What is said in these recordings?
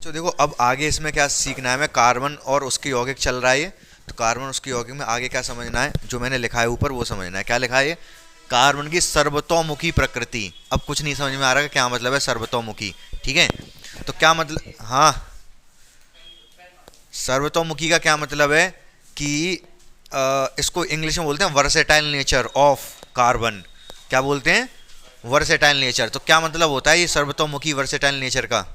तो देखो अब आगे इसमें क्या सीखना है हमें। कार्बन और उसके यौगिक चल रहा है ये। तो कार्बन उसके यौगिक में आगे क्या समझना है, जो मैंने लिखा है ऊपर वो समझना है। क्या लिखा है ये? कार्बन की सर्वतोमुखी प्रकृति। अब कुछ नहीं समझ में आ रहा है क्या मतलब है सर्वतोमुखी। ठीक है, तो क्या मतलब, हाँ, सर्वतोमुखी का क्या मतलब है कि इसको इंग्लिश में बोलते हैं वर्सेटाइल नेचर ऑफ कार्बन। क्या बोलते हैं? Versatile nature. तो क्या मतलब होता है ये सर्वतोमुखी वर्सेटाइल नेचर का?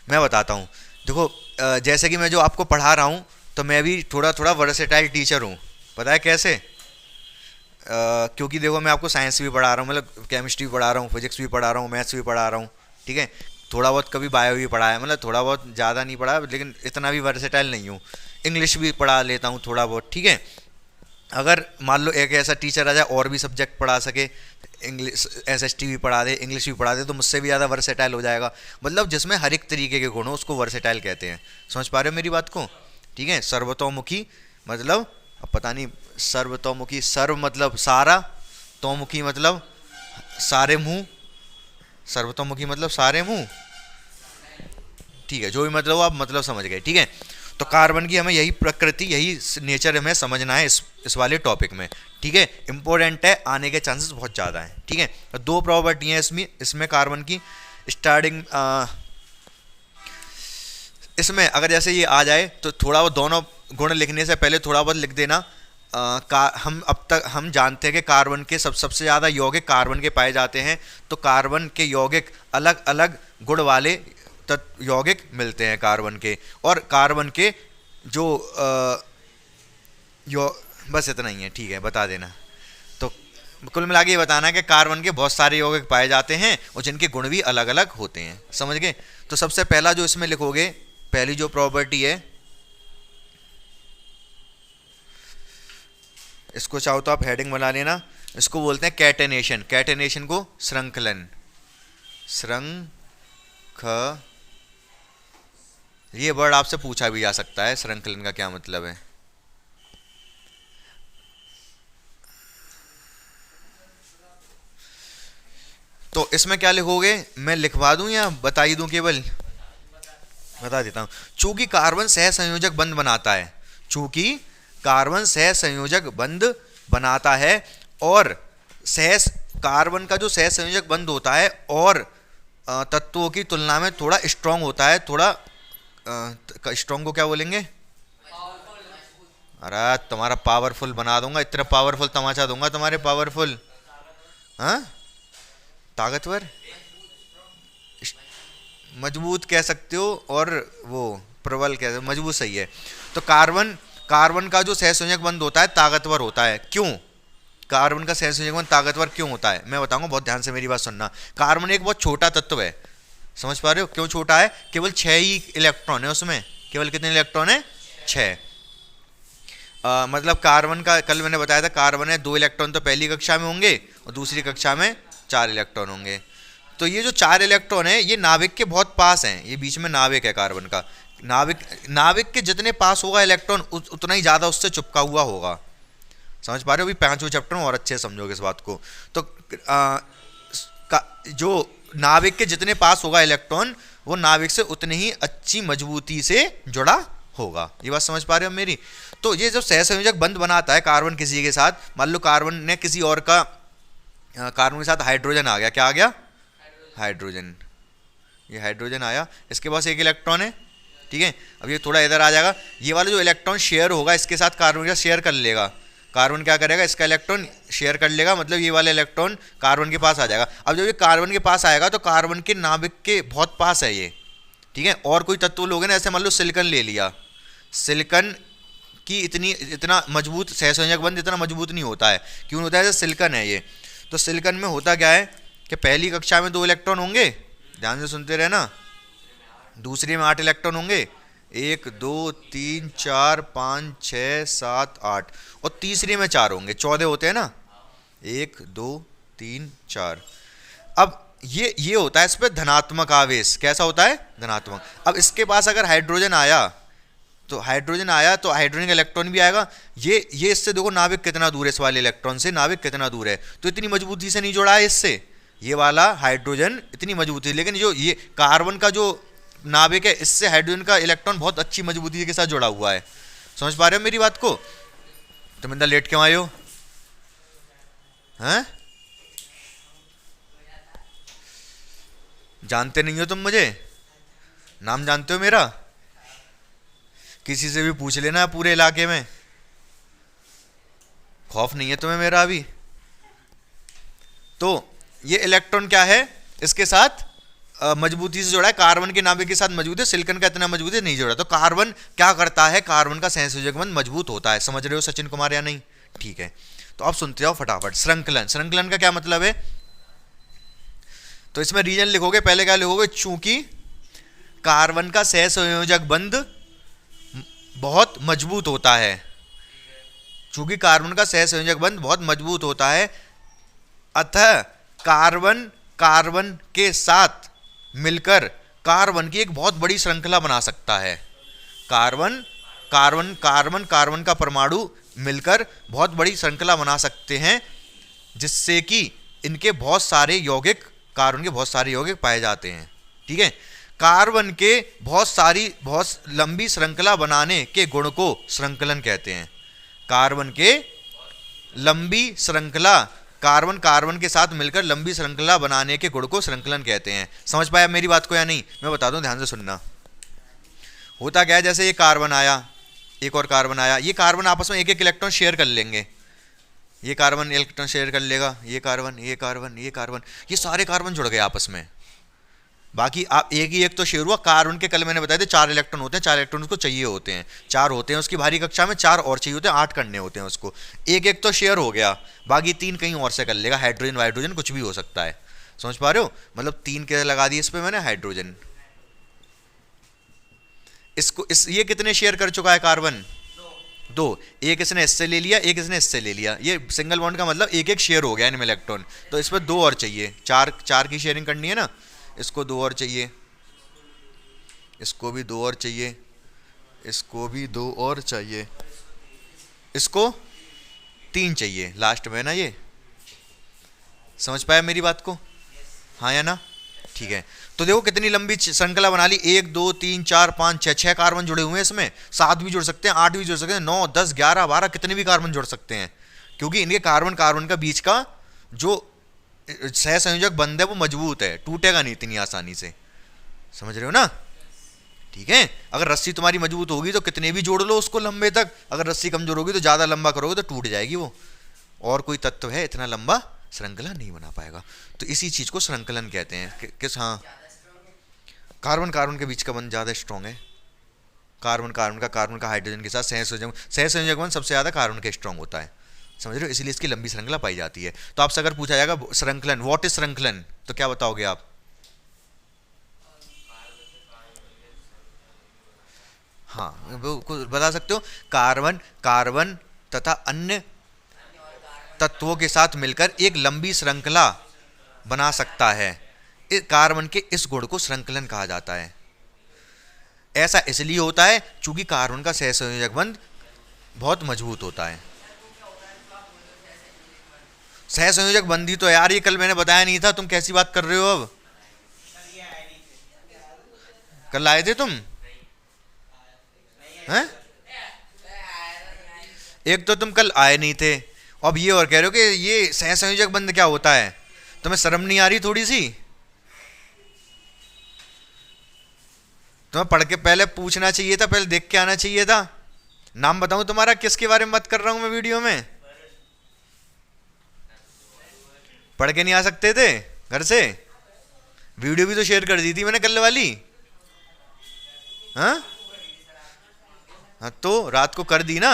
मैं बताता हूँ। देखो जैसे कि मैं जो आपको पढ़ा रहा हूँ, तो मैं भी थोड़ा थोड़ा वर्सेटाइल टीचर हूँ। पता है कैसे? क्योंकि देखो मैं आपको साइंस भी पढ़ा रहा हूँ, मतलब केमिस्ट्री भी पढ़ा रहा हूँ, फिजिक्स भी पढ़ा रहा हूँ, मैथ्स भी पढ़ा रहा हूँ। ठीक है, थोड़ा बहुत कभी बायो भी पढ़ा है, मतलब थोड़ा बहुत, ज़्यादा नहीं पढ़ा, लेकिन इतना भी वर्सेटाइल नहीं हूँ। इंग्लिश भी पढ़ा लेता हूँ थोड़ा बहुत। ठीक है, अगर मान लो एक ऐसा टीचर आ जाए और भी सब्जेक्ट पढ़ा सके, इंग्लिश एसएसटी भी पढ़ा दे, इंग्लिश भी पढ़ा दे, तो मुझसे भी ज़्यादा वर्सेटाइल हो जाएगा। मतलब जिसमें हर एक तरीके के गुण हो उसको वर्सेटाइल कहते हैं। समझ पा रहे हो मेरी बात को? ठीक है, सर्वतोमुखी मतलब, अब पता नहीं, सर्वतोमुखी, सर्व मतलब सारा, तोमुखी मतलब सारे मुंह, सर्वतोमुखी मतलब सारे मुंह। ठीक है, जो भी मतलब हो आप मतलब समझ गए। ठीक है, तो कार्बन की हमें यही प्रकृति, यही नेचर हमें समझना है इस वाले टॉपिक में। ठीक है, इंपॉर्टेंट है, आने के चांसेस बहुत ज़्यादा हैं। ठीक है, तो दो प्रॉपर्टी हैं इसमें कार्बन की। स्टार्टिंग इसमें अगर जैसे ये आ जाए तो थोड़ा वो दोनों गुण लिखने से पहले थोड़ा बहुत लिख देना। हम अब तक हम जानते हैं कि कार्बन के सबसे ज़्यादा यौगिक कार्बन के पाए जाते हैं। तो कार्बन के यौगिक अलग अलग गुण वाले यौगिक मिलते हैं कार्बन के। और कार्बन के जो बस इतना ही है। ठीक है, बता देना। तो कुल मिला के ये बताना है कि कार्बन के बहुत सारे यौगिक पाए जाते हैं और जिनके गुण भी अलग अलग होते हैं। समझ गए? तो सबसे पहला जो इसमें लिखोगे, पहली जो प्रॉपर्टी है, इसको चाहो तो आप हेडिंग बना लेना। इसको बोलते हैं कैटेनेशन। कैटेनेशन को श्रृंखलन, ये वर्ड आपसे पूछा भी जा सकता है, श्रृंखलन का क्या मतलब है। तो इसमें क्या लिखोगे, मैं लिखवा दूं या बता ही दूं? केवल बता देता हूं। चूंकि कार्बन सह संयोजक बंध बनाता है, चूंकि कार्बन सह संयोजक बंध बनाता है, और सह कार्बन का जो सह संयोजक बंध होता है और तत्वों की तुलना में थोड़ा स्ट्रांग होता है। थोड़ा स्ट्रांग को क्या बोलेंगे? अरे तुम्हारा पावरफुल बना दूंगा, इतना पावरफुल तमाचा दूंगा तुम्हारे, पावरफुल, हाँ, ताकतवर, मजबूत कह सकते हो, और वो प्रबल कह सकते हो, मजबूत सही है। तो कार्बन कार्बन का जो सहसंयोजक बंध होता है ताकतवर होता है। क्यों कार्बन का सहसंयोजक बंध ताकतवर क्यों होता है, मैं बताऊंगा, बहुत ध्यान से मेरी बात सुनना। कार्बन एक बहुत छोटा तत्व है। समझ पा रहे हो क्यों छोटा है? केवल 6 ही इलेक्ट्रॉन है उसमें। केवल कितने इलेक्ट्रॉन है? 6। मतलब कार्बन का कल मैंने बताया था, कार्बन है 2 इलेक्ट्रॉन तो पहली कक्षा में होंगे और दूसरी कक्षा में 4 इलेक्ट्रॉन होंगे। तो ये जो 4 इलेक्ट्रॉन है ये नाभिक के बहुत पास हैं। ये बीच में नाभिक है कार्बन का। नाभिक के जितने पास होगा इलेक्ट्रॉन उतना ही ज़्यादा उससे चिपका हुआ होगा। समझ पा रहे हो? अभी 5वें चैप्टर में और अच्छे से समझोगे इस बात को। तो जो नाभिक के जितने पास होगा इलेक्ट्रॉन, वो नाभिक से उतनी ही अच्छी मजबूती से जुड़ा होगा। ये बात समझ पा रहे हो मेरी? तो ये जब सहसंयोजक बंध बनाता है कार्बन किसी के साथ, मान लो कार्बन ने किसी और का, कार्बन के साथ हाइड्रोजन आ गया। क्या आ गया? हाइड्रोजन। ये हाइड्रोजन आया, इसके पास एक इलेक्ट्रॉन है। ठीक है, अब ये थोड़ा इधर आ जाएगा, ये वाला जो इलेक्ट्रॉन शेयर होगा इसके साथ कार्बन का शेयर कर लेगा। कार्बन क्या करेगा? इसका इलेक्ट्रॉन शेयर कर लेगा, मतलब ये वाला इलेक्ट्रॉन कार्बन के पास आ जाएगा। अब जब ये कार्बन के पास आएगा तो कार्बन के नाभिक के बहुत पास है ये। ठीक है, और कोई तत्व लोगे ना, ऐसे मान लो सिलिकॉन ले लिया। सिलिकॉन की इतना मजबूत सहसंयोजक बंध इतना मजबूत नहीं होता है। क्यों होता है? जैसे सिलिकॉन है ये, तो सिलिकॉन में होता क्या है कि पहली कक्षा में 2 इलेक्ट्रॉन होंगे, ध्यान से सुनते रहना। दूसरी में 8 इलेक्ट्रॉन होंगे, 1 2 3 4 5 6 7 8, और तीसरी में 4 होंगे, 14 होते हैं ना, 1 2 3 4। अब ये होता है इस पर धनात्मक आवेश। कैसा होता है? धनात्मक। अब इसके पास अगर हाइड्रोजन आया तो हाइड्रोजन का इलेक्ट्रॉन भी आएगा। ये इससे देखो नाभिक कितना दूर है, इस वाले इलेक्ट्रॉन से नाभिक कितना दूर है, तो इतनी मजबूती से नहीं जुड़ा है इससे। ये वाला हाइड्रोजन इतनी मजबूती, लेकिन जो ये कार्बन का जो नाभिक है, इससे हाइड्रोजन का इलेक्ट्रॉन बहुत अच्छी मजबूती के साथ जुड़ा हुआ है। समझ पा रहे हो मेरी बात को? तुम इंदा लेट क्यों आए हो? हैं? जानते नहीं हो तुम मुझे? नाम जानते हो मेरा? किसी से भी पूछ लेना पूरे इलाके में। खौफ नहीं है तुम्हें मेरा अभी? तो ये इलेक्ट्रॉन क्या है, इसके साथ मजबूती से जुड़ा है, कार्बन के नाभिक के साथ मजबूत है, सिलिकॉन का इतना मजबूत है नहीं जुड़ा। तो कार्बन क्या करता है, कार्बन का सहसंयोजक बंध मजबूत होता है। समझ रहे हो सचिन कुमार या नहीं? ठीक है, तो अब सुनते जाओ फटाफट। श्रृंखलन, श्रृंखलन का क्या मतलब है? तो इसमें रीजन लिखोगे, पहले क्या लिखोगे, चूंकि कार्बन का सहसंयोजक बंध बहुत मजबूत होता है, चूंकि कार्बन का सहसंयोजक बंध बहुत मजबूत होता है, अतः कार्बन कार्बन के साथ मिलकर कार्बन की एक बहुत बड़ी श्रृंखला बना सकता है। कार्बन कार्बन कार्बन कार्बन का परमाणु मिलकर बहुत बड़ी श्रृंखला बना सकते हैं, जिससे कि इनके बहुत सारे यौगिक, कार्बन के बहुत सारे यौगिक पाए जाते हैं। ठीक है, कार्बन के बहुत लंबी श्रृंखला बनाने के गुण को श्रृंखलन कहते हैं। कार्बन के लंबी श्रृंखला, कार्बन कार्बन के साथ मिलकर लंबी श्रृंखला बनाने के गुण को श्रृंखलन कहते हैं। समझ पाया मेरी बात को या नहीं? मैं बता दूं, ध्यान से सुनना। होता क्या है, जैसे ये कार्बन आया, एक और कार्बन आया, ये कार्बन आपस में एक एक इलेक्ट्रॉन शेयर कर लेंगे। ये कार्बन इलेक्ट्रॉन शेयर कर लेगा, ये कार्बन, ये कार्बन, ये कार्बन, ये सारे कार्बन जुड़ गए आपस में। बाकी आप एक ही एक तो शेयर हुआ। कार्बन के कल मैंने बताया था 4 इलेक्ट्रॉन होते हैं, 4 इलेक्ट्रॉन उसको चाहिए होते हैं, 4 होते हैं उसकी भारी कक्षा में, 4 और चाहिए होते हैं, 8 करने होते हैं उसको। एक एक तो शेयर हो गया, बाकी 3 कहीं और से कर लेगा, हाइड्रोजन वाइड्रोजन कुछ भी हो सकता है। समझ पा रहे हो? मतलब 3 के लगा दिए इस पे मैंने, हाइड्रोजन। इसको ये कितने शेयर कर चुका है कार्बन? 2। एक इसने इससे ले लिया, एक इसने इससे ले लिया। ये सिंगल बॉन्ड का मतलब एक एक शेयर हो गया इनमें इलेक्ट्रॉन। तो इस पर 2 और चाहिए, 4 की शेयरिंग करनी है ना। इसको 2 और चाहिए, इसको भी 2 और चाहिए, इसको भी 2 और चाहिए, इसको 3 चाहिए लास्ट में ना। ये समझ पाया मेरी बात को? हाँ या ना? ठीक है, तो देखो कितनी लंबी श्रृंखला बना ली। 1 2 3 4 5 6 6 कार्बन जुड़े हुए हैं इसमें। 7 भी जुड़ सकते हैं, 8 भी जुड़ सकते हैं, 9 10 11 12 कितने भी कार्बन जुड़ सकते हैं, क्योंकि इनके कार्बन कार्बन का बीच का जो सहसंयोजक बंध है वो मजबूत है, टूटेगा नहीं इतनी आसानी से। समझ रहे हो ना? ठीक है, अगर रस्सी तुम्हारी मजबूत होगी तो कितने भी जोड़ लो उसको लंबे तक, अगर रस्सी कमजोर होगी तो ज़्यादा लंबा करोगे तो टूट जाएगी वो, और कोई तत्व है इतना लंबा श्रृंखला नहीं बना पाएगा। तो इसी चीज़ को श्रृंखलन कहते हैं। किस? हाँ, कार्बन कार्बन के बीच का बंध ज़्यादा स्ट्रॉन्ग है। कार्बन कार्बन का हाइड्रोजन के साथ सहसंयोजक बंध सबसे ज़्यादा कार्बन का स्ट्रॉन्ग होता है। समझ रहे हो? इसलिए इसकी लंबी श्रृंखला पाई जाती है। तो आपसे अगर पूछा जाएगा श्रृंखलन, व्हाट इज श्रृंखलन, तो क्या बताओगे आप? हाँ, वो बता सकते हो, कार्बन कार्बन तथा अन्य तत्वों के साथ मिलकर एक लंबी श्रृंखला बना सकता है। कार्बन के इस गुण को श्रृंखलन कहा जाता है। ऐसा इसलिए होता है चूंकि कार्बन का सहसंयोजक बंध बहुत मजबूत होता है। सहसंयोजक बंधी तो यार ये कल मैंने बताया नहीं था, तुम कैसी बात कर रहे हो अब? कल आए थे तुम? हैं? एक तो तुम कल आए नहीं थे, अब ये और कह रहे हो कि ये सहसंयोजक बंध क्या होता है। तुम्हें शर्म नहीं आ रही थोड़ी सी? तुम्हें पढ़ के पहले पूछना चाहिए था, पहले देख के आना चाहिए था। नाम बताऊं तुम्हारा? किसके बारे में बात कर रहा हूं मैं वीडियो में? पढ़ के नहीं आ सकते थे घर से? वीडियो भी तो शेयर कर दी थी मैंने कल वाली। हाँ हाँ, तो रात को कर दी ना।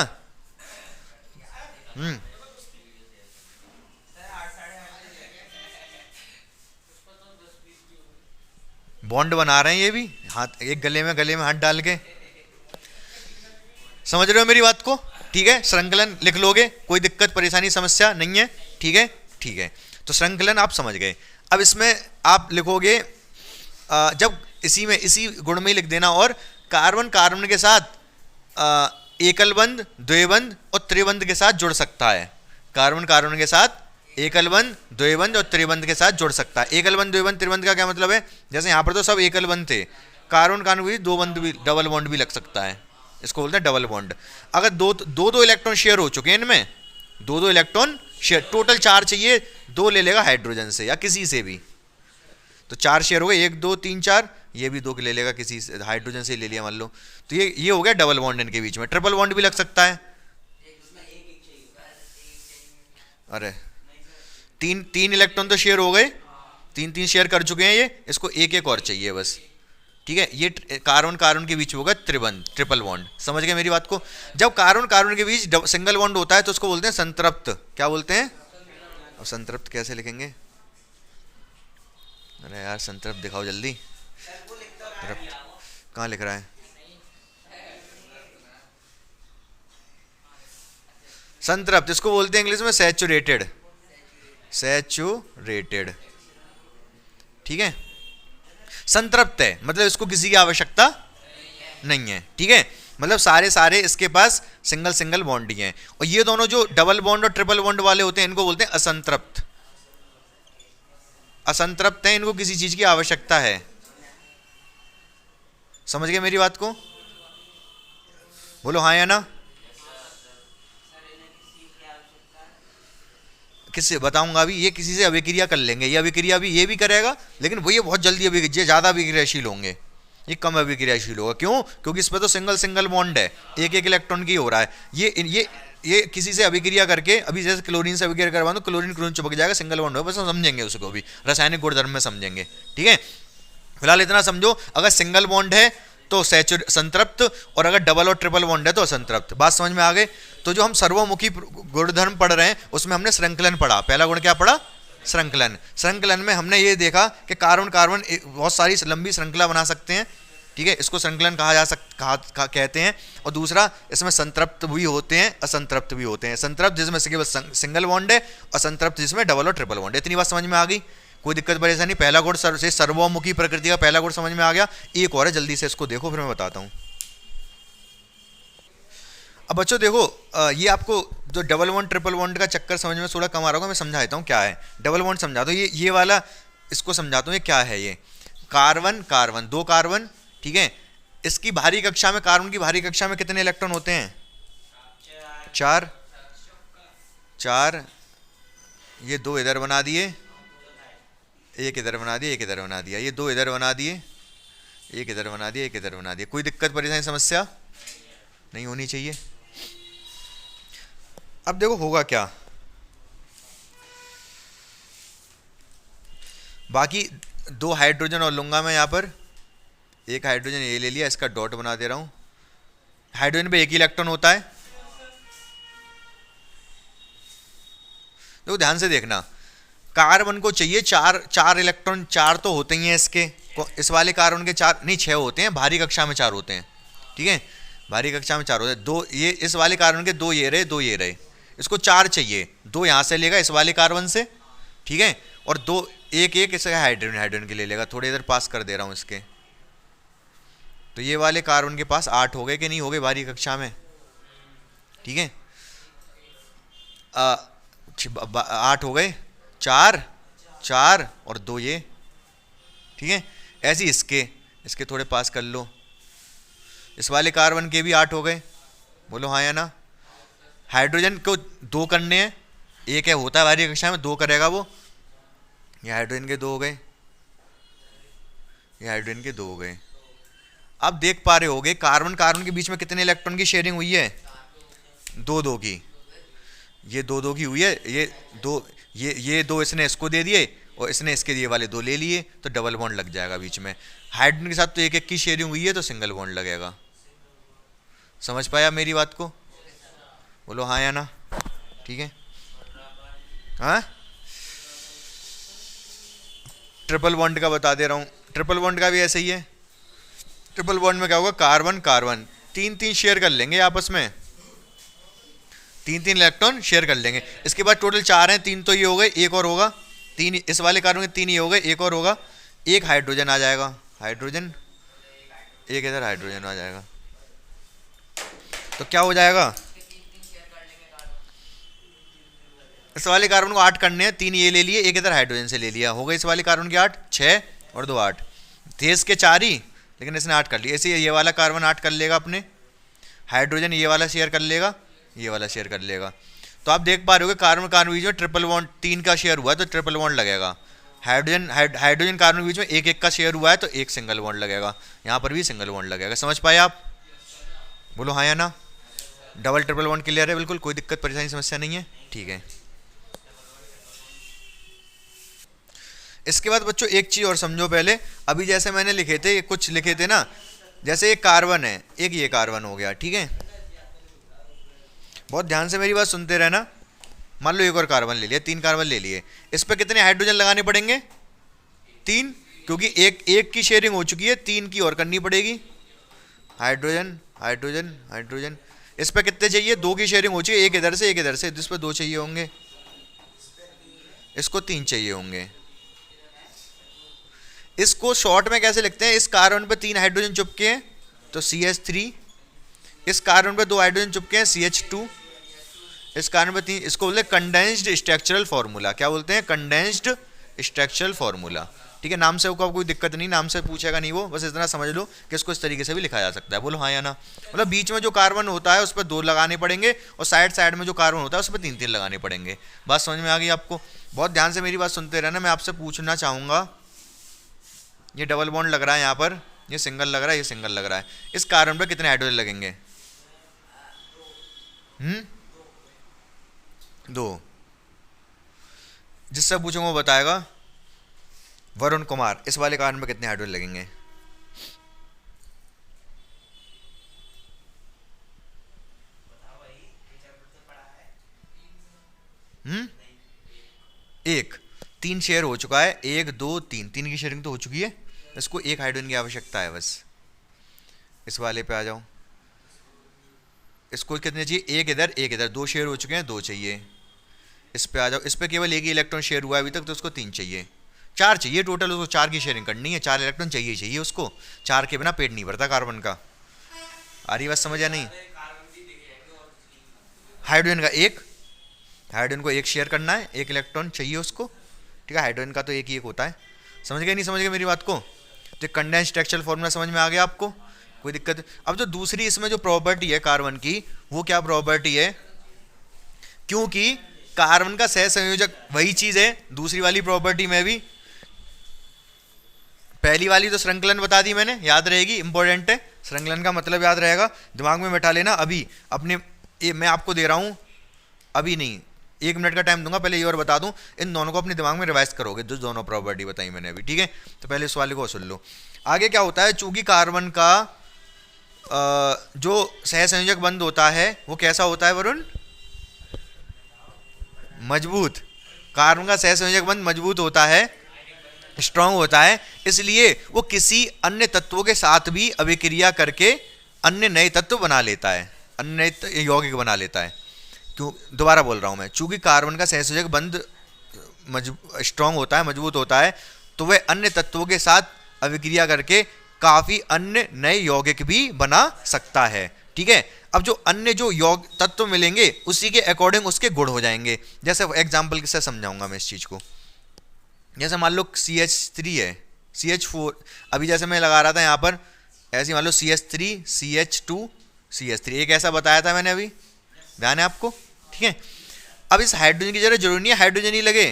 बॉन्ड बना रहे हैं ये भी, हाथ एक गले में हाथ डाल के। समझ रहे हो मेरी बात को? ठीक है, श्रृंखलन लिख लोगे, कोई दिक्कत परेशानी समस्या नहीं है। ठीक है, ठीक है, तो श्रृंखलन आप समझ गए। अब इसमें आप लिखोगे, जब इसी गुण में लिख देना, और कार्बन कार्बन के साथ एकल बंध, द्विबंध और त्रिबंध के साथ जुड़ सकता है। कार्बन कार्बन के साथ एकल बंध, द्विबंध और त्रिबंध के साथ जुड़ सकता है। एकल बंध, द्विबंध, त्रिबंध का क्या मतलब है? जैसे यहाँ पर तो सब एकल बंध थे, कार्बन कार्बन के बीच दो बंद भी, डबल बॉन्ड भी लग सकता है, इसको बोलते हैं डबल बॉन्ड। अगर दो इलेक्ट्रॉन शेयर हो चुके हैं इनमें, दो इलेक्ट्रॉन शेयर, टोटल 4 चाहिए, 2 ले लेगा हाइड्रोजन से या किसी से भी, तो 4 शेयर हो गए, 1 2 3 4, ये भी 2 ले लेगा किसी से, हाइड्रोजन से ले लिया मान लो, तो ये हो गया डबल बॉन्ड इनके बीच में। ट्रिपल बॉन्ड भी लग सकता है, अरे तीन इलेक्ट्रॉन तो शेयर हो गए, 3 शेयर कर चुके हैं ये, इसको एक और चाहिए बस, ठीक है। ये कार्बन कार्बन के बीच होगा त्रिबंध, ट्रिपल बॉन्ड। समझ गए मेरी बात को? जब कार्बन कार्बन के बीच सिंगल बॉन्ड होता है तो उसको बोलते हैं संतृप्त। क्या बोलते हैं? अब संतृप्त कैसे लिखेंगे? अरे यार संतृप्त दिखाओ जल्दी, कहाँ लिख रहा है? संतृप्त, इसको बोलते हैं इंग्लिश में सैचुरेटेड, सैचुरेटेड, ठीक है। संतृप्त है मतलब इसको किसी की आवश्यकता नहीं है, ठीक है। मतलब सारे इसके पास सिंगल बॉन्ड ही हैं। और ये दोनों जो डबल बॉन्ड और ट्रिपल बॉन्ड वाले होते हैं इनको बोलते हैं असंतृप्त। असंतृप्त है, इनको किसी चीज की आवश्यकता है। समझ गए मेरी बात को? बोलो हाँ या ना। किससे बताऊंगा अभी? ये किसी से अभिक्रिया कर लेंगे, ये अभिक्रिया भी ये भी करेगा, लेकिन वो ये बहुत जल्दी अभिक्रिया, ज़्यादा अभिक्रियाशील होंगे, ये कम अभिक्रियाशील होगा। क्यों? क्योंकि इस पर तो सिंगल बॉन्ड है, एक इलेक्ट्रॉन की हो रहा है। ये किसी से अभिक्रिया करके, अभी जैसे क्लोरीन से अभिक्रिया करवा दो, क्लोरीन चिपक जाएगा, सिंगल बॉन्ड होगा, बस हम समझेंगे उसको भी, रासायनिक गुणधर्म में समझेंगे, ठीक है। फिलहाल इतना समझो, अगर सिंगल बॉन्ड है तो संतृप्त, और अगर डबल और ट्रिपल बॉन्ड है तो असंतृप्त। बात समझ में आ गई? तो जो हम सर्वमुखी गुणधर्म पढ़ रहे हैं उसमें हमने श्रृंखलन पढ़ा। पहला गुण क्या पढ़ा? श्रृंखलन। श्रृंखलन में हमने ये देखा कि कार्बन कार्बन बहुत सारी लंबी श्रृंखला बना सकते हैं, ठीक है, इसको श्रृंखलन कहते हैं। और दूसरा, इसमें संतृप्त भी होते हैं, असंतृप्त भी होते हैं। संतृप्त जिसमें केवल सिंगल बॉन्ड है, असंतृप्त जिसमें डबल और ट्रिपल बॉन्ड है। इतनी बात समझ में आ गई? कोई दिक्कत परेशानी? पहला गुण से सर्वमुखी प्रकृति का पहला गुण समझ में आ गया। एक और है, जल्दी से इसको देखो फिर मैं बताता हूँ। अब बच्चों देखो, ये आपको जो डबल बॉन्ड ट्रिपल बॉन्ड का चक्कर समझ में थोड़ा कम आ रहा होगा, मैं समझा देता हूँ क्या है। डबल बॉन्ड समझा दो, ये वाला इसको समझाता हूँ, ये क्या है। ये कार्बन कार्बन, 2 कार्बन, ठीक है। इसकी भारी कक्षा में, कार्बन की भारी कक्षा में कितने इलेक्ट्रॉन होते हैं? 4। ये 2 इधर बना दिए, एक इधर बना दिया, एक इधर बना दिया, ये 2 इधर बना दिए, एक इधर बना दिया, एक इधर बना दिया। कोई दिक्कत परेशानी समस्या नहीं होनी चाहिए। अब देखो होगा क्या, बाकी 2 हाइड्रोजन और लूंगा मैं यहाँ पर। एक हाइड्रोजन ये ले लिया, इसका डॉट बना दे रहा हूँ। हाइड्रोजन पे एक ही इलेक्ट्रॉन होता है, देखो ध्यान से देखना। कार्बन को चाहिए 4 इलेक्ट्रॉन, 4 तो होते ही हैं इसके, इस वाले कार्बन के 4 नहीं 6 होते हैं, भारी कक्षा में 4 होते हैं, ठीक है, भारी कक्षा में 4 होते हैं। 2 ये इस वाले कार्बन के, 2 ये रहे, 2 ये रहे, इसको 4 चाहिए। 2 यहाँ से लेगा इस वाले कार्बन से, ठीक है, और 2 एक इसका हाइड्रोजन के ले लेगा। थोड़े इधर पास कर दे रहा हूँ इसके, तो ये वाले कार्बन के पास 8 हो गए कि नहीं हो गए भारी कक्षा में, ठीक है। 8 हो गए, 4 और 2 ये, ठीक है। ऐसे इसके थोड़े पास कर लो। इस वाले कार्बन के भी 8 हो गए, बोलो हाँ या ना। हाइड्रोजन को 2 करने हैं, एक है होता है भारी कक्षा में, 2 करेगा वो। ये हाइड्रोजन के 2 हो गए, ये हाइड्रोजन के 2 हो गए। अब देख पा रहे होगे कार्बन कार्बन के बीच में कितने इलेक्ट्रॉन की शेयरिंग हुई है? 2 की। ये 2 की हुई है, ये 2 इसने इसको दे दिए और इसने इसके ये वाले 2 ले लिए, तो डबल बॉन्ड लग जाएगा बीच में। हाइड्रोजन के साथ तो एक की शेयरिंग हुई है, तो सिंगल बॉन्ड लगेगा। समझ पाया मेरी बात को? बोलो हाँ या ना, ठीक है। हाँ, ट्रिपल बॉन्ड का बता दे रहा हूँ। ट्रिपल बॉन्ड का भी ऐसे ही है। ट्रिपल बॉन्ड में क्या होगा? कार्बन कार्बन 3 शेयर कर लेंगे आपस में, 3 इलेक्ट्रॉन शेयर कर लेंगे। इसके बाद टोटल 4 हैं, 3 तो ये हो गए, एक और होगा, 3 इस वाले कार्बन के 3 ये हो गए, एक और होगा, एक हाइड्रोजन आ जाएगा, हाइड्रोजन, एक इधर हाइड्रोजन आ जाएगा। तो क्या हो जाएगा? इस वाले कार्बन को 8 करने हैं, 3 ये ले लिए, एक इधर हाइड्रोजन से ले लिया, हो गए इस वाले कार्बन के 8, 6 और 2 8 थे इसके 4 ही, लेकिन इसने 8 कर लिया। ऐसे ये वाला कार्बन 8 कर लेगा अपने, हाइड्रोजन ये वाला शेयर कर लेगा, ये वाला शेयर कर लेगा। तो आप देख पा रहे हो कि कार्बन कार्बन बीच में ट्रिपल बॉन्ड 3 का शेयर हुआ है तो ट्रिपल बॉन्ड लगेगा। हाइड्रोजन कार्बन बीच में एक एक का शेयर हुआ है तो एक सिंगल बॉन्ड लगेगा। यहाँ पर भी सिंगल बॉन्ड लगेगा। समझ पाए आप? बोलो हाँ या ना। डबल ट्रिपल बॉन्ड क्लियर है बिल्कुल, कोई दिक्कत परेशानी समस्या नहीं है, ठीक है। इसके बाद बच्चों एक चीज और समझो पहले, अभी जैसे मैंने लिखे थे कुछ लिखे थे ना, जैसे एक कार्बन है, एक ये कार्बन हो गया, ठीक है। बहुत ध्यान से मेरी बात सुनते रहना। मान लो एक और कार्बन ले लिया, 3 कार्बन ले लिए, इस पर कितने हाइड्रोजन लगाने पड़ेंगे? 3, क्योंकि एक की शेयरिंग हो चुकी है, 3 की और करनी पड़ेगी। हाइड्रोजन हाइड्रोजन हाइड्रोजन, इस पर कितने चाहिए? 2 की शेयरिंग हो चुकी है, एक इधर से एक इधर से, जिस पर 2 चाहिए होंगे, इसको 3 चाहिए होंगे। इसको शॉर्ट में कैसे लिखते हैं? इस कार्बन पे 3 हाइड्रोजन चुपके हैं तो CH3, इस कार्बन पे 2 हाइड्रोजन चुपके हैं CH2, इस कार्बन पे 3, इसको बोलते हैं कंडेंस्ड स्ट्रक्चरल फॉर्मूला। क्या बोलते हैं? कंडेंस्ड स्ट्रक्चरल फॉर्मूला, ठीक है। नाम से को कोई दिक्कत नहीं, नाम से पूछेगा नहीं वो, बस इतना समझ लो कि इसको इस तरीके से भी लिखा जा सकता है। बोलो हाँ या ना। मतलब बीच में जो कार्बन होता है उस पर 2 लगाने पड़ेंगे और साइड साइड में जो कार्बन होता है उस पर 3-3 लगाने पड़ेंगे। बात समझ में आ गई आपको? बहुत ध्यान से मेरी बात सुनते रहना। मैं आपसे पूछना चाहूँगा, ये डबल बॉन्ड लग रहा है यहाँ पर, ये सिंगल लग रहा है, ये सिंगल लग रहा है, इस कार्बन पर कितने हाइड्रोजन लगेंगे? 2। जिससे पूछूंगा वो बताएगा। वरुण कुमार, इस वाले कार्बन में कितने हाइड्रोजन लगेंगे? एक, 3 शेयर हो चुका है, 1 2 3, 3 की शेयरिंग तो हो चुकी है, इसको 1 हाइड्रोजन की आवश्यकता है बस। इस वाले पे आ जाओ, इसको कितने चाहिए? एक इधर 2 शेयर हो चुके हैं, 2 चाहिए। इस पे आ जाओ, इस पे केवल 1 ही इलेक्ट्रॉन शेयर हुआ है अभी तक तो उसको 3 चाहिए, 4 चाहिए टोटल, उसको 4 की शेयरिंग करनी है, 4 इलेक्ट्रॉन चाहिए उसको, 4 के बिना पेट नहीं भरता कार्बन का। आ रही बात समझ या नहीं? हाइड्रोजन का हाइड्रोजन को 1 शेयर करना है, 1 इलेक्ट्रॉन चाहिए उसको, ठीक है। हाइड्रोजन का तो एक ही होता है। समझ गए नहीं समझ गए मेरी बात को? तो कंडेंस्ड स्ट्रक्चरल फॉर्मूला समझ में आ गया आपको? कोई दिक्कत? अब जो दूसरी इसमें जो प्रॉपर्टी है कार्बन की, वो क्या प्रॉपर्टी है? क्योंकि कार्बन का सह संयोजक वही चीज है दूसरी वाली प्रॉपर्टी में भी। पहली वाली तो श्रृंखलन बता दी मैंने, याद रहेगी, इंपॉर्टेंट है, श्रृंखलन का मतलब याद रहेगा, दिमाग में बैठा लेना। अभी अपने मैं आपको दे रहा हूं, अभी नहीं, 1 मिनट का टाइम दूंगा, पहले ये और बता दूं, इन दोनों को अपने दिमाग में रिवाइज करोगे जो दोनों प्रॉपर्टी बताई मैंने अभी, ठीक है। तो पहले इस वाले को सुन लो। आगे क्या होता है? चूंकि कार्बन का जो सहसंयोजक बंध होता है वो कैसा होता है वरुण? मजबूत। कार्बन का सहसंयोजक बंध मजबूत होता है, स्ट्रांग होता है, इसलिए वो किसी अन्य तत्वों के साथ भी अभिक्रिया करके अन्य नए तत्व बना लेता है, अन्य नए यौगिक बना लेता है। क्यों? दोबारा बोल रहा हूं मैं, चूंकि कार्बन का सहसंयोजक बंध स्ट्रांग होता है, मजबूत होता है, तो वह अन्य तत्वों के साथ अभिक्रिया करके काफी अन्य नए यौगिक भी बना सकता है, ठीक है। अब जो अन्य जो यौगिक तत्व मिलेंगे उसी के अकॉर्डिंग उसके गुण हो जाएंगे। जैसे एग्जांपल के साथ समझाऊंगा मैं इस चीज को। जैसे मान लो CH3 है, CH4, अभी जैसे मैं लगा रहा था यहाँ पर, ऐसे मान लो CH3 CH2 CH3, एक ऐसा बताया था मैंने अभी, ध्यान है आपको, ठीक है। अब इस हाइड्रोजन की जगह जरूरी नहीं है हाइड्रोजन ही लगे,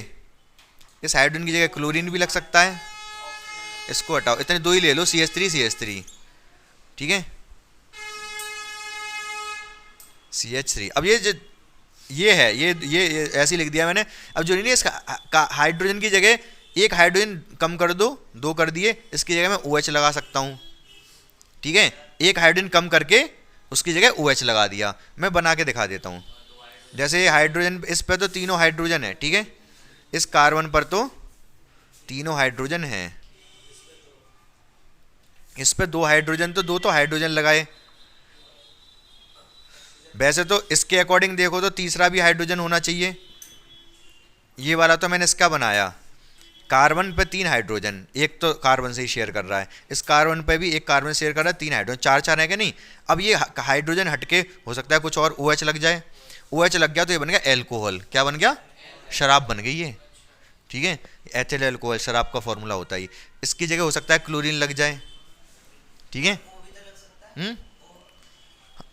इस हाइड्रोजन की जगह क्लोरीन भी लग सकता है। इसको हटाओ, इतने 2 ही ले लो, CH3 CH3, ठीक है, CH3। अब ये है, ये ऐसे लिख दिया मैंने। अब जो नहीं है इसका हाइड्रोजन की जगह एक हाइड्रोजन कम कर दो, 2 कर दिए, इसकी जगह मैं OH लगा सकता हूँ, ठीक है। एक हाइड्रोजन कम करके उसकी जगह OH लगा दिया। मैं बना के दिखा देता हूँ। जैसे हाइड्रोजन, इस पर तो तीनों हाइड्रोजन है, ठीक है, इस कार्बन पर तो तीनों हाइड्रोजन हैं, इस पर 2 हाइड्रोजन, तो 2 तो हाइड्रोजन लगाए। वैसे तो इसके अकॉर्डिंग देखो तो तीसरा भी हाइड्रोजन होना चाहिए। ये वाला तो मैंने इसका बनाया, कार्बन पे 3 हाइड्रोजन, एक तो कार्बन से ही शेयर कर रहा है, इस कार्बन पे भी एक कार्बन शेयर कर रहा है, 3 हाइड्रोजन, 4 है कि नहीं। अब ये हाइड्रोजन हटके हो सकता है कुछ और OH लग जाए, OH लग गया तो ये बन गया एल्कोहल। क्या बन गया? शराब बन गई है, ठीक है। एथिल एल्कोहल शराब का फॉर्मूला होता है। इसकी जगह हो सकता है क्लोरीन लग जाए, ठीक है। हम्म।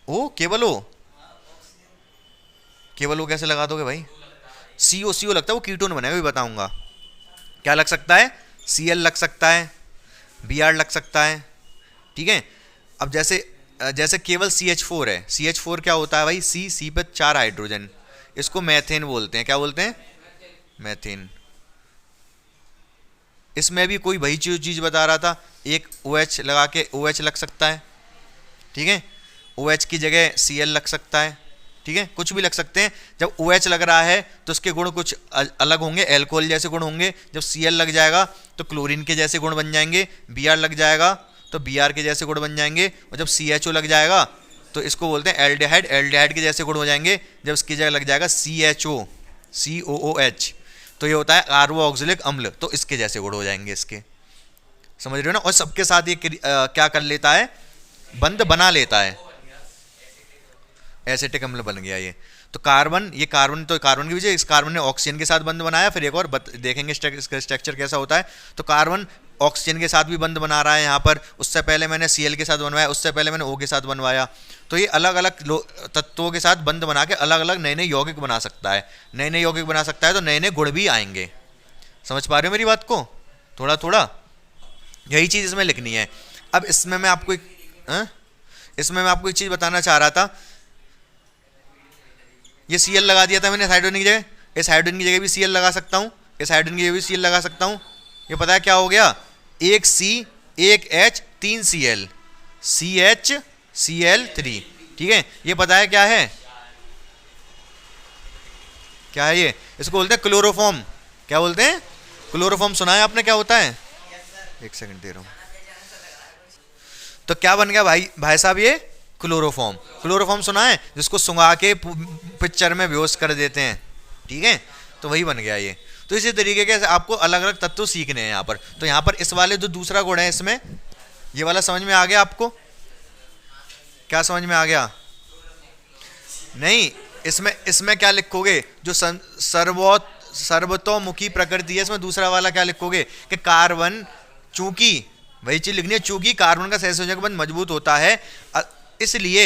ओ केवल ओ, केवल ओ कैसे लगा दोगे भाई? सीओ, सीओ लगता है वो कीटोन बनेगा, भी बताऊंगा। क्या लग सकता है? सीएल लग सकता है, बीआर लग सकता है, ठीक है। अब जैसे जैसे केवल CH4 है, CH4 क्या होता है भाई? सी पे 4 हाइड्रोजन, इसको मैथेन बोलते हैं। क्या बोलते हैं? मैथेन। इसमें भी कोई वही चीज बता रहा था, एक OH लगा के OH लग सकता है, ठीक है। OH की जगह Cl लग सकता है, ठीक है, कुछ भी लग सकते हैं। जब OH लग रहा है तो उसके गुण कुछ अलग होंगे, एल्कोहल जैसे गुण होंगे। जब Cl लग जाएगा तो क्लोरीन के जैसे गुण बन जाएंगे, Br लग जाएगा तो Br के जैसे गुण बन जाएंगे, और जब CHO लग जाएगा तो इसको बोलते हैं एल्डिहाइड, एल्डिहाइड के जैसे गुण हो जाएंगे। जब इसकी जगह लग जाएगा CHO, COOH, तो ये होता है कार्बोक्सिलिक अम्ल, तो इसके जैसे गुण हो जाएंगे इसके। समझ रहे हो ना? और सबके साथ ये क्या कर लेता है? बंध बना लेता है, एसिटिक अम्ल बन गया ये। तो कार्बन, ये कार्बन, तो कार्बन की वजह, इस कार्बन ने ऑक्सीजन के साथ बंध बनाया। फिर एक और देखेंगे इसका स्ट्रक्चर कैसा होता है। तो कार्बन ऑक्सीजन के साथ भी बंध बना रहा है यहाँ पर। उससे पहले मैंने Cl के साथ बनवाया, उससे पहले मैंने O के साथ बनवाया। तो ये अलग अलग तत्वों के साथ बंध बना के अलग अलग नए नए यौगिक बना सकता है। नए नए यौगिक बना सकता है तो नए नए गुण भी आएंगे। समझ पा रहे हो मेरी बात को? थोड़ा थोड़ा यही चीज़ इसमें लिखनी है। अब इसमें मैं आपको एक चीज़ बताना चाह रहा था। ये Cl लगा दिया था मैंने हाइड्रोजन की जगह, इस हाइड्रोजन की जगह भी Cl लगा सकता हूँ, इस हाइड्रोजन की जगह भी Cl लगा सकता हूँ। ये पता है क्या हो गया? एक C, एक H, 3 Cl, CH, Cl3, ठीक है। ये पता है क्या है? क्या है ये? इसको बोलते हैं क्लोरोफॉर्म। क्या बोलते हैं? क्लोरोफॉर्म। सुना है आपने क्या होता है? एक सेकंड दे रहा हूँ। तो क्या बन गया भाई साहब? ये क्लोरोफॉर्म। क्लोरोफॉर्म सुना है? जिसको सुंघा के पिक्चर में बेहोश कर देते हैं, ठीक है, तो वही बन गया ये। तो इसी तरीके के आपको अलग अलग तत्व सीखने हैं यहाँ पर। तो यहाँ पर इस वाले जो दूसरा गुण है इसमें, ये वाला समझ में आ गया आपको? क्या समझ में आ गया? नहीं, इसमें क्या लिखोगे? जो सर्वतोमुखी प्रकृति है, इसमें दूसरा वाला क्या लिखोगे? कि कार्बन, चूंकि वही चीज लिखनी है, चूंकि कार्बन का सहसंयोजक बंध मजबूत होता है, इसलिए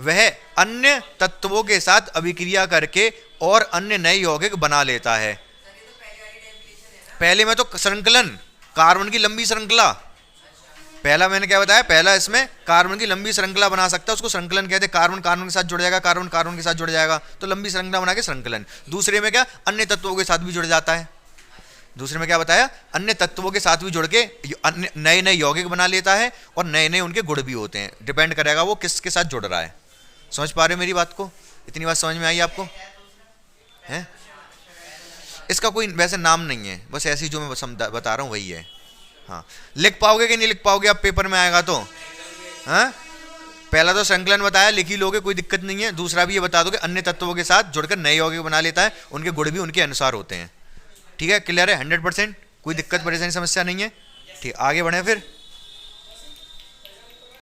वह अन्य तत्वों के साथ अभिक्रिया करके और अन्य नए यौगिक बना लेता है। पहले में तो श्रृंखलन, कार्बन की लंबी श्रृंखला। पहला मैंने क्या बताया? पहला इसमें कार्बन की लंबी श्रृंखला बना सकता है, उसको श्रृंखलन कहते हैं। कार्बन कार्बन के साथ जुड़ जाएगा, कार्बन कार्बन के साथ जुड़ जाएगा, तो लंबी श्रृंखला बना के श्रृंखलन। दूसरे में क्या? अन्य तत्वों के साथ भी जुड़ जाता है। दूसरे में क्या बताया? अन्य तत्वों के साथ भी जुड़ के नए नए यौगिक बना लेता है, और नए नए उनके गुण भी होते हैं। डिपेंड करेगा वो किसके साथ जुड़ रहा है। समझ पा रहे हो मेरी बात को? इतनी बात समझ में आई आपको? है? इसका कोई वैसे नाम नहीं है, बस ऐसी जो मैं बता रहा हूँ वही है। हाँ, लिख पाओगे कि नहीं लिख पाओगे? अब पेपर में आएगा तो। हाँ, पहला तो संकलन बताया, लिख ही लोगे, कोई दिक्कत नहीं है। दूसरा भी ये बता दो कि अन्य तत्वों के साथ जुड़कर नए यौगिक बना लेता है, उनके गुण भी उनके अनुसार होते हैं। ठीक है, क्लियर है? 100%? कोई दिक्कत परेशानी समस्या नहीं है? ठीक, आगे बढ़े फिर।